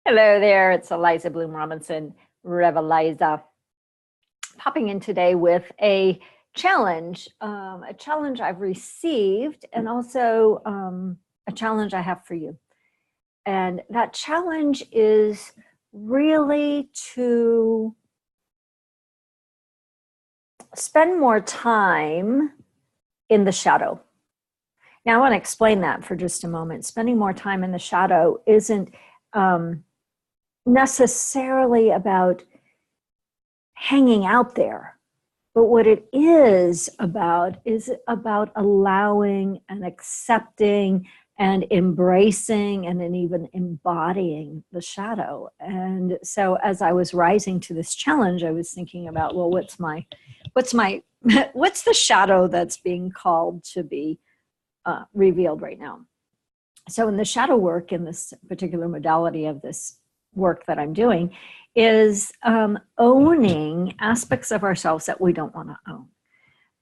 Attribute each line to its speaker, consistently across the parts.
Speaker 1: Hello there, it's Eliza Bloom Robinson, Reveliza, popping in today with a challenge I've received, and also a challenge I have for you. And that challenge is really to spend more time in the shadow. Now, I want to explain that for just a moment. Spending more time in the shadow isn't necessarily about hanging out there, but what it is about allowing and accepting and embracing and then even embodying the shadow. And so as I was rising to this challenge, I was thinking about, well, what's the shadow that's being called to be revealed right now? So in the shadow work, in this particular modality of this work that I'm doing, is owning aspects of ourselves that we don't want to own.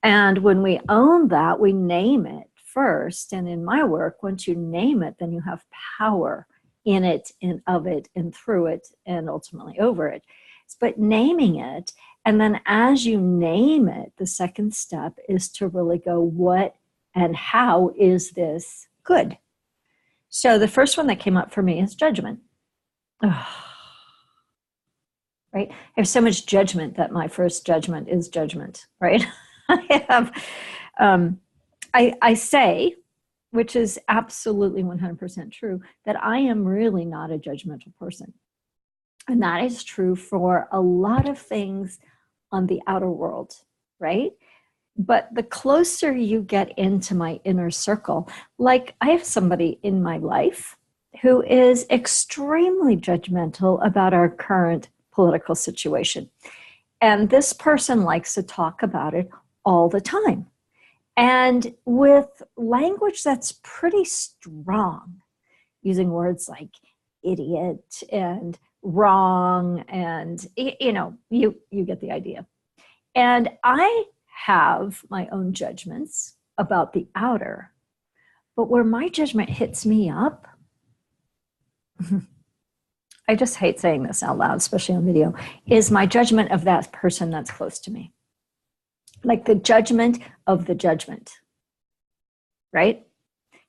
Speaker 1: And when we own that, we name it first. And in my work, once you name it, then you have power in it and of it and through it and ultimately over it. But naming it, and then as you name it, the second step is to really go, what and how is this good? So the first one that came up for me is judgment. Right? I have so much judgment that my first judgment is judgment, right? I say, which is absolutely 100% true, that I am really not a judgmental person. And that is true for a lot of things on the outer world, right? But the closer you get into my inner circle, like I have somebody in my life who is extremely judgmental about our current political situation. And this person likes to talk about it all the time. And with language that's pretty strong, using words like idiot and wrong, and you get the idea. And I have my own judgments about the outer, but where my judgment hits me up, I just hate saying this out loud, especially on video, is my judgment of that person that's close to me. Like the judgment of the judgment, right?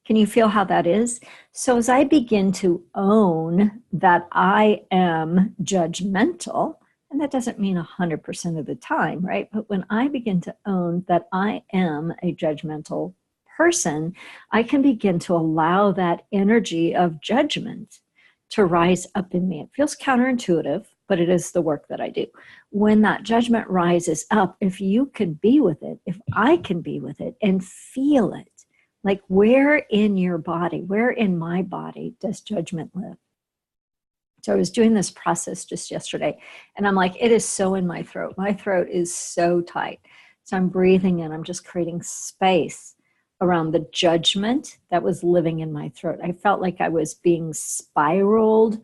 Speaker 1: Can you feel how that is? So as I begin to own that I am judgmental, and that doesn't mean 100% of the time, right? But when I begin to own that I am a judgmental person, I can begin to allow that energy of judgment to rise up in me. It feels counterintuitive, but it is the work that I do. When that judgment rises up, if you can be with it, if I can be with it and feel it, like where in your body, where in my body does judgment live? So I was doing this process just yesterday, and I'm like, it is so in my throat. My throat is so tight. So I'm breathing in, I'm just creating space around the judgment that was living in my throat. I felt like I was being spirally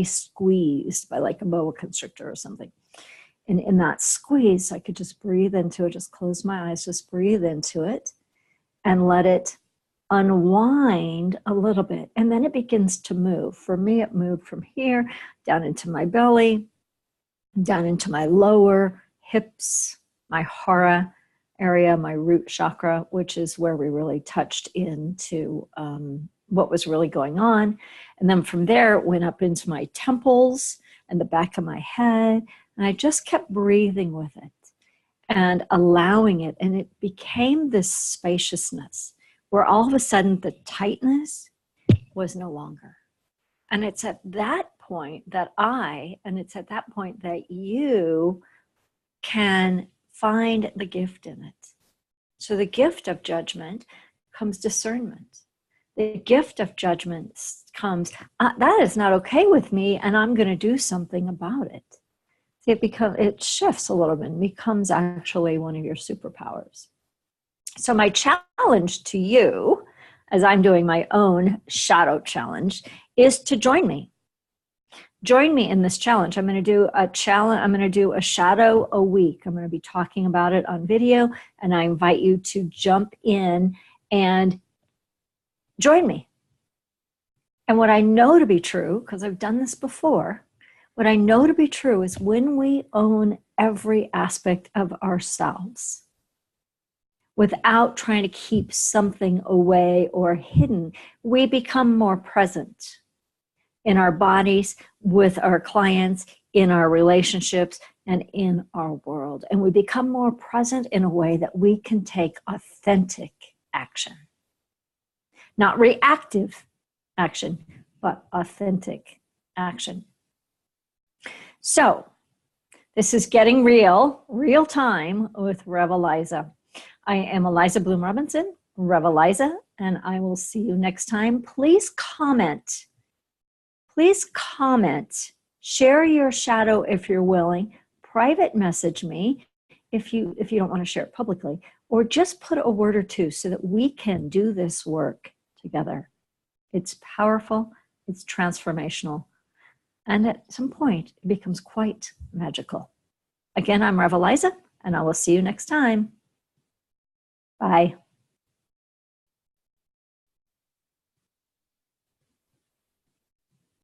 Speaker 1: squeezed by like a boa constrictor or something. And in that squeeze, I could just breathe into it, just close my eyes, just breathe into it and let it unwind a little bit. And then it begins to move. For me, it moved from here down into my belly, down into my lower hips, my hara area, my root chakra, which is where we really touched into what was really going on. And then from there, it went up into my temples and the back of my head. And I just kept breathing with it and allowing it. And it became this spaciousness where all of a sudden the tightness was no longer. And it's at that point that it's at that point that you can find the gift in it. So the gift of judgment comes discernment. The gift of judgment comes, that is not okay with me, and I'm going to do something about it. See, it shifts a little bit and becomes actually one of your superpowers. So my challenge to you, as I'm doing my own shadow challenge, is to join me. Join me in this challenge. I'm going to do a challenge. I'm going to do a shadow a week. I'm going to be talking about it on video, and I invite you to jump in and join me. And what I know to be true, because I've done this before, what I know to be true is when we own every aspect of ourselves without trying to keep something away or hidden, we become more present in our bodies, with our clients, in our relationships, and in our world. And we become more present in a way that we can take authentic action. Not reactive action, but authentic action. So, this is Getting Real time with Rev Eliza. I am Eliza Bloom Robinson, Rev Eliza, and I will see you next time. Please comment. Please comment. Share your shadow if you're willing. Private message me if you don't want to share it publicly, or just put a word or two so that we can do this work together. It's powerful, it's transformational, and at some point it becomes quite magical. Again, I'm Rev Eliza, and I will see you next time. Bye.